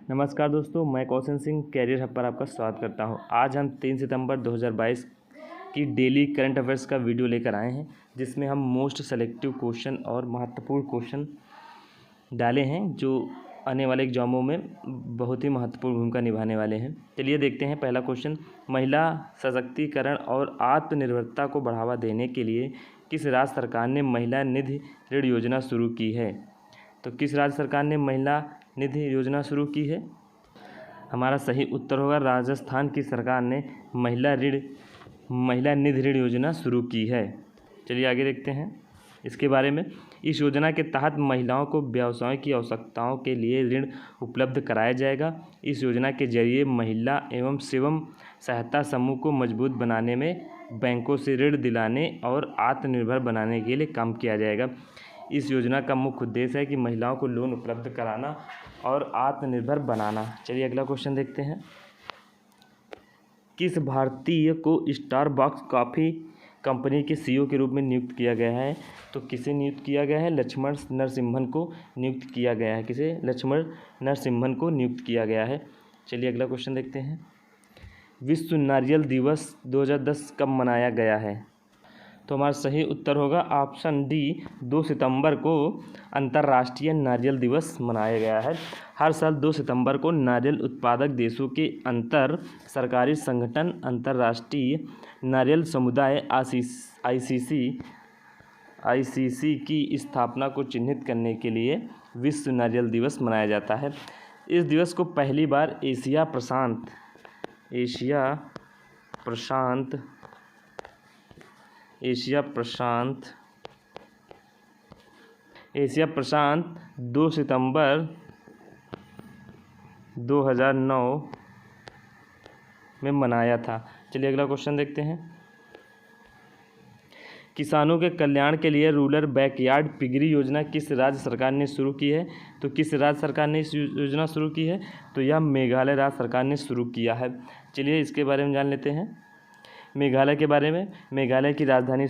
नमस्कार दोस्तों, मैं कौशन सिंह कैरियर हब पर आपका स्वागत करता हूं। आज हम 3 सितंबर 2022 की डेली करंट अफेयर्स का वीडियो लेकर आए हैं, जिसमें हम मोस्ट सेलेक्टिव क्वेश्चन और महत्वपूर्ण क्वेश्चन डाले हैं जो आने वाले एग्जामों में बहुत ही महत्वपूर्ण भूमिका निभाने वाले हैं। चलिए देखते हैं पहला क्वेश्चन। महिला सशक्तिकरण और आत्मनिर्भरता को बढ़ावा देने के लिए किस राज्य सरकार ने महिला निधि ऋण योजना शुरू की है? तो किस राज्य सरकार ने महिला निधि योजना शुरू की है? हमारा सही उत्तर होगा राजस्थान की सरकार ने महिला निधि ऋण योजना शुरू की है। चलिए आगे देखते हैं इसके बारे में। इस योजना के तहत महिलाओं को व्यवसाय की आवश्यकताओं के लिए ऋण उपलब्ध कराया जाएगा। इस योजना के जरिए महिला एवं स्वयं सहायता समूह को मजबूत बनाने में बैंकों से ऋण दिलाने और आत्मनिर्भर बनाने के लिए काम किया जाएगा। इस योजना का मुख्य उद्देश्य है कि महिलाओं को लोन उपलब्ध कराना और आत्मनिर्भर बनाना। चलिए अगला क्वेश्चन देखते हैं। किस भारतीय को स्टारबक्स कॉफ़ी कंपनी के सीईओ के रूप में नियुक्त किया गया है? तो किसे नियुक्त किया गया है? लक्ष्मण नरसिम्हन को नियुक्त किया गया है। किसे? लक्ष्मण नरसिम्हन को नियुक्त किया गया है। चलिए अगला क्वेश्चन देखते हैं। विश्व नारियल दिवस 2010 कब मनाया गया है? तो हमारा सही उत्तर होगा ऑप्शन डी, 2 सितंबर को अंतर्राष्ट्रीय नारियल दिवस मनाया गया है। हर साल 2 सितंबर को नारियल उत्पादक देशों के अंतर सरकारी संगठन अंतर्राष्ट्रीय नारियल समुदाय आईसीसी की स्थापना को चिन्हित करने के लिए विश्व नारियल दिवस मनाया जाता है। इस दिवस को पहली बार एशिया प्रशांत 2 सितंबर 2009 में मनाया था। चलिए अगला क्वेश्चन देखते हैं। किसानों के कल्याण के लिए रूरल बैकयार्ड पिगरी योजना किस राज्य सरकार ने शुरू की है? तो किस राज्य सरकार ने इस योजना शुरू की है? तो यह मेघालय राज्य सरकार ने शुरू किया है। चलिए इसके बारे में जान लेते हैं। मेघालय के बारे में। मेघालय की राजधानी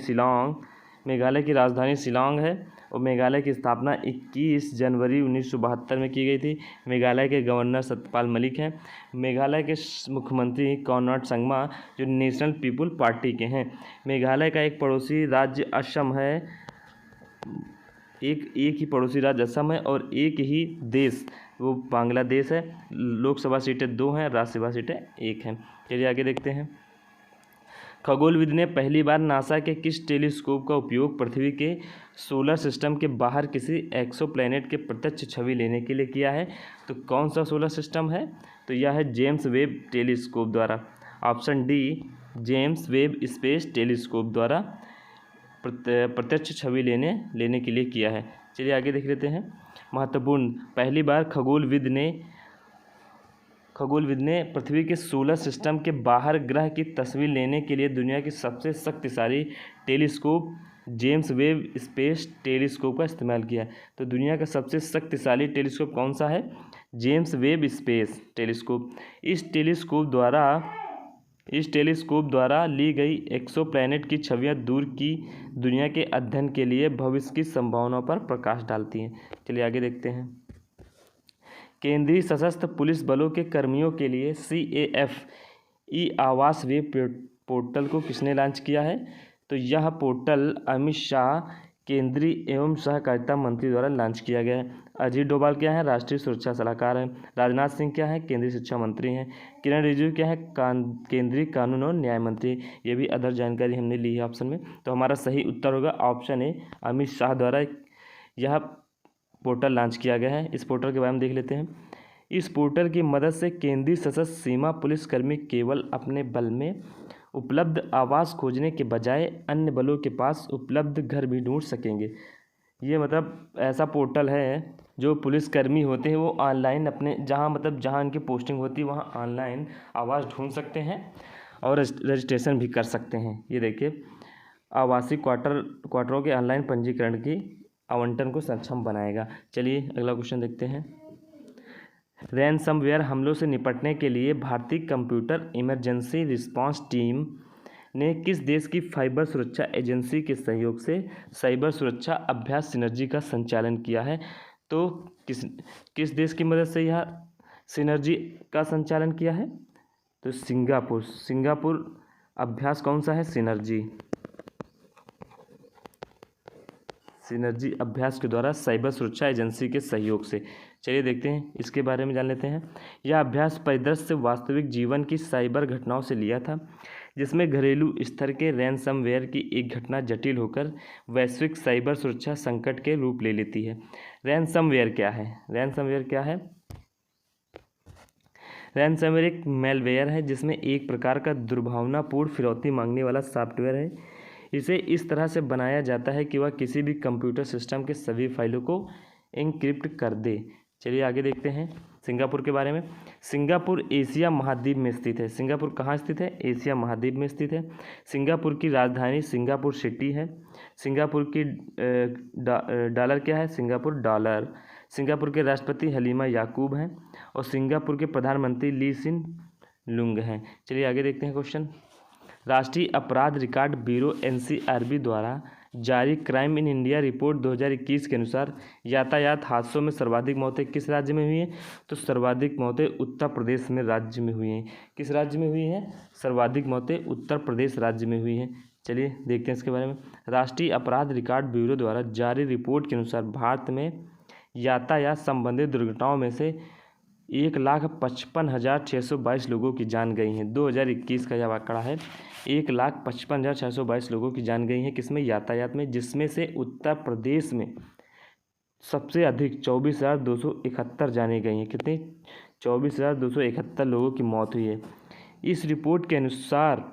शिलांग है और मेघालय की स्थापना 21 जनवरी 1972 में की गई थी। मेघालय के गवर्नर सत्यपाल मलिक हैं। मेघालय के मुख्यमंत्री कॉनराड संगमा जो नेशनल पीपुल पार्टी के हैं। मेघालय का एक पड़ोसी राज्य असम है। एक ही पड़ोसी राज्य असम है और एक ही देश वो बांग्लादेश है। लोकसभा सीटें 2 हैं, राज्यसभा सीटें 1 हैं। चलिए आगे देखते हैं। खगोलविद ने पहली बार नासा के किस टेलीस्कोप का उपयोग पृथ्वी के सोलर सिस्टम के बाहर किसी एक्सोप्लैनेट के प्रत्यक्ष छवि लेने के लिए किया है? तो कौन सा सोलर सिस्टम है? तो यह है जेम्स वेब टेलीस्कोप द्वारा। Option D, James Webb space telescope द्वारा प्रत्यक्ष छवि लेने के लिए किया है। चलिए आगे देख लेते हैं। महत्वपूर्ण, पहली बार खगोलविद ने पृथ्वी के सोलर सिस्टम के बाहर ग्रह की तस्वीर लेने के लिए दुनिया की सबसे शक्तिशाली telescope James Webb space telescope का इस्तेमाल किया। तो दुनिया का सबसे शक्तिशाली टेलीस्कोप कौन सा है? James Webb space telescope. इस टेलीस्कोप द्वारा ली गई एक्सोप्लैनेट की छवियां दूर की दुनिया के अध्ययन के लिए भविष्य की संभावनाओं पर प्रकाश डालती हैं। चलिए आगे देखते हैं। केंद्रीय सशस्त्र पुलिस बलों के कर्मियों के लिए CAF आवास वेब पोर्टल को किसने लॉन्च किया है? तो यह पोर्टल अमित शाह केंद्रीय एवं सहकारिता मंत्री द्वारा लॉन्च किया गया है। अजीत डोभाल क्या है? राष्ट्रीय सुरक्षा सलाहकार हैं। राजनाथ सिंह क्या है? केंद्रीय शिक्षा मंत्री हैं। किरण रिजिजू क्या है? केंद्रीय कानून और न्याय मंत्री। ये भी अदर जानकारी हमने ली है ऑप्शन में। तो हमारा सही उत्तर होगा ऑप्शन ए, अमित शाह द्वारा यह पोर्टल लॉन्च किया गया है। इस पोर्टल के बारे में देख लेते हैं। इस पोर्टल की मदद से केंद्रीय सशस्त्र सीमा पुलिसकर्मी केवल अपने बल में उपलब्ध आवास खोजने के बजाय अन्य बलों के पास उपलब्ध घर भी ढूंढ सकेंगे। ये मतलब ऐसा पोर्टल है जो पुलिसकर्मी होते हैं वो ऑनलाइन अपने जहाँ उनकी पोस्टिंग होती है वहाँ ऑनलाइन आवास ढूंढ सकते हैं और रजिस्ट्रेशन भी कर सकते हैं। ये देखिए, आवासीय क्वार्टरों के ऑनलाइन पंजीकरण की आवंटन को सक्षम बनाएगा। चलिए अगला क्वेश्चन देखते हैं। रैनसमवेयर हमलों से निपटने के लिए भारतीय कंप्यूटर इमरजेंसी रिस्पांस टीम ने किस देश की साइबर सुरक्षा एजेंसी के सहयोग से साइबर सुरक्षा अभ्यास सिनर्जी का संचालन किया है? तो किस देश की मदद से यह सिनर्जी का संचालन किया है? तो सिंगापुर अभ्यास कौन सा है? सिनर्जी अभ्यास के द्वारा साइबर सुरक्षा एजेंसी के सहयोग से। चलिए देखते हैं, इसके बारे में जान लेते हैं। यह अभ्यास परिदृश्य वास्तविक जीवन की साइबर घटनाओं से लिया था, जिसमें घरेलू स्तर के रैनसमवेयर की एक घटना जटिल होकर वैश्विक साइबर सुरक्षा संकट के रूप ले लेती है। रैनसमवेयर क्या है? रैनसमवेयर एक मेलवेयर है जिसमें एक प्रकार का दुर्भावनापूर्ण फिरौती मांगने वाला सॉफ्टवेयर है। इसे इस तरह से बनाया जाता है कि वह किसी भी कंप्यूटर सिस्टम के सभी फाइलों को एन्क्रिप्ट कर दे। चलिए आगे देखते हैं सिंगापुर के बारे में। सिंगापुर एशिया महाद्वीप में स्थित है। सिंगापुर कहाँ स्थित है? एशिया महाद्वीप में स्थित है। सिंगापुर की राजधानी सिंगापुर सिटी है। सिंगापुर की डॉलर क्या है? Singapore dollar. सिंगापुर के राष्ट्रपति हलीमा याकूब हैं और सिंगापुर के प्रधानमंत्री ली सिन लुंग हैं। चलिए आगे देखते हैं क्वेश्चन। राष्ट्रीय अपराध रिकॉर्ड ब्यूरो NCRB द्वारा जारी क्राइम इन इंडिया रिपोर्ट 2021 के अनुसार यातायात हादसों में सर्वाधिक मौतें किस राज्य में हुई हैं? तो सर्वाधिक मौतें उत्तर प्रदेश में राज्य में हुई हैं। किस राज्य में हुई हैं? सर्वाधिक मौतें उत्तर प्रदेश राज्य में हुई हैं। चलिए देखते हैं इसके बारे में। राष्ट्रीय अपराध रिकॉर्ड ब्यूरो द्वारा जारी रिपोर्ट के अनुसार भारत में यातायात संबंधित दुर्घटनाओं में से 1,55,622 लोगों की जान गई हैं। 2021 का यह आंकड़ा है। 1,55,622 लोगों की जान गई हैं किसमें? यातायात में, जिसमें से उत्तर प्रदेश में सबसे अधिक 24,271 जाने गई हैं। कितनी? 24,271 लोगों की मौत हुई है। इस रिपोर्ट के अनुसार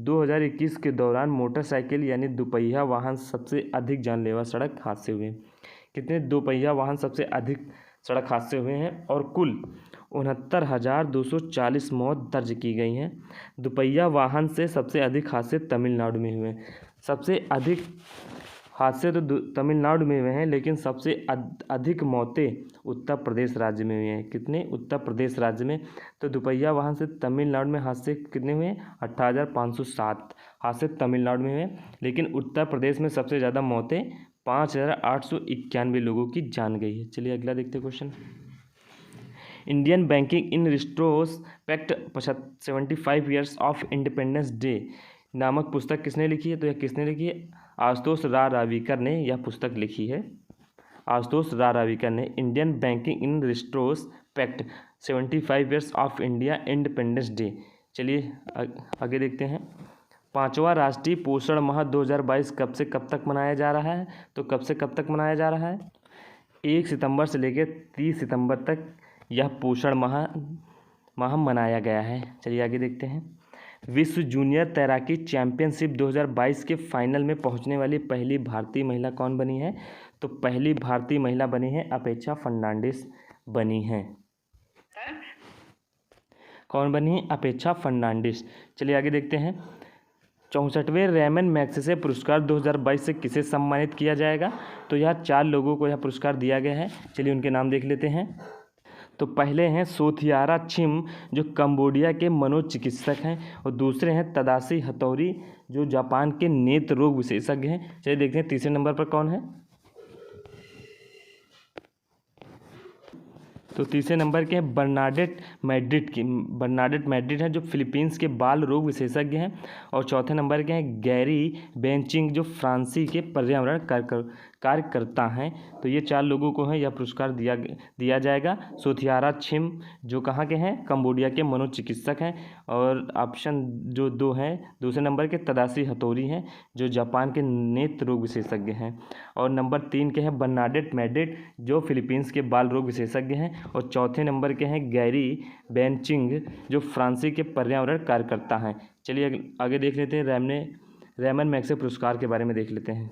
2021 के दौरान मोटरसाइकिल यानी दोपहिया वाहन सबसे अधिक जानलेवा सड़क हादसे हुए। कितने? दोपहिया वाहन सबसे अधिक सड़क हादसे हुए हैं और कुल 69,240 मौत दर्ज की गई हैं। दोपहिया वाहन से सबसे अधिक हादसे तमिलनाडु में हुए। सबसे अधिक हादसे तो तमिलनाडु में हुए हैं, लेकिन सबसे अधिक मौतें उत्तर प्रदेश राज्य में हुई हैं। कितने? उत्तर प्रदेश राज्य में। तो दोपहिया वाहन से तमिलनाडु में हादसे कितने हुए? 18,507 हादसे तमिलनाडु में हुए, लेकिन उत्तर प्रदेश में सबसे ज़्यादा मौतें 5,891 लोगों की जान गई है। चलिए अगला देखते हैं question. Indian banking in retrospect 75 years of independence day नामक पुस्तक किसने लिखी है? तो यह किसने लिखी है? आशुतोष रारावीकर ने यह पुस्तक लिखी है। आशुतोष रारावीकर ने Indian banking in retrospect 75 years of India independence day. चलिए आगे देखते हैं। 5वां राष्ट्रीय पोषण माह 2022 कब से कब तक मनाया जा रहा है? तो कब से कब तक मनाया जा रहा है? 1 सितंबर से लेकर 30 सितंबर तक यह पोषण माह मनाया गया है। चलिए आगे देखते हैं। विश्व जूनियर तैराकी चैंपियनशिप 2022 के फाइनल में पहुंचने वाली पहली भारतीय महिला कौन बनी है? तो पहली भारतीय महिला बनी है अपेक्षा फर्नांडिस बनी हैं। कौन बनी है? अपेक्षा फर्नांडिस। चलिए आगे देखते हैं। 64वें रेमन मैग्सेसे पुरस्कार 2022 से किसे सम्मानित किया जाएगा? तो यह 4 लोगों को यह पुरस्कार दिया गया है। चलिए उनके नाम देख लेते हैं। तो पहले हैं सोथियारा छिम, जो कंबोडिया के मनोचिकित्सक हैं, और दूसरे हैं तदाशी हथौरी, जो जापान के नेत्र रोग विशेषज्ञ हैं। चलिए देखते हैं तीसरे नंबर पर कौन है। तो तीसरे नंबर के हैं बर्नाडेट मैड्रिड हैं, जो फिलीपींस के बाल रोग विशेषज्ञ हैं। और चौथे नंबर के हैं गैरी बेंचिंग, जो फ्रांसी के पर्यावरण कार्यकर्ता हैं। तो ये 4 लोगों को है यह पुरस्कार दिया जाएगा। सोथियारा छिम जो कहाँ के हैं? कंबोडिया के मनोचिकित्सक हैं। और ऑप्शन जो 2 हैं दूसरे नंबर के तदाशी हथौरी हैं, जो जापान के नेत्र रोग विशेषज्ञ हैं। और नंबर 3 के हैं बर्नाडेट मैड्रिड, जो फिलीपींस के बाल रोग विशेषज्ञ हैं। और चौथे नंबर के हैं गैरी बेंचिंग, जो फ्रांसी के पर्यावरण कार्यकर्ता हैं। चलिए आगे देख लेते हैं। रेमन मैग्सेसे पुरस्कार के बारे में देख लेते हैं।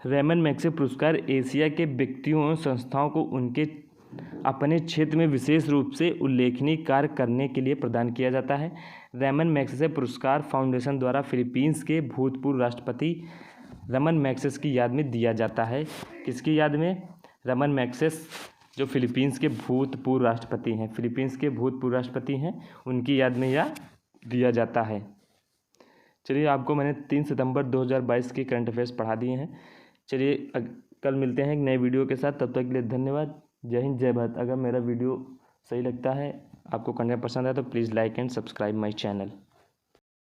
रेमन मैग्सेसे पुरस्कार एशिया के व्यक्तियों और संस्थाओं को उनके अपने क्षेत्र में विशेष रूप से उल्लेखनीय कार्य करने के लिए प्रदान किया जाता है। रेमन मैग्सेसे पुरस्कार फाउंडेशन द्वारा फिलीपींस के भूतपूर्व राष्ट्रपति रमन मैग्सेसे की याद में दिया जाता है। किसकी याद में? रमन मैग्सेसे, जो फिलीपींस के भूतपूर्व राष्ट्रपति हैं। फिलीपींस के भूतपूर्व राष्ट्रपति हैं, उनकी याद में यह दिया जाता है। चलिए आपको मैंने 3 सितंबर 2022 के करंट अफेयर्स पढ़ा दिए हैं। चलिए कल मिलते हैं एक नए वीडियो के साथ। तब तक के लिए धन्यवाद। जय हिंद, जय भारत। अगर मेरा वीडियो सही लगता है, आपको कंटेंट पसंद है, तो please like and subscribe my channel.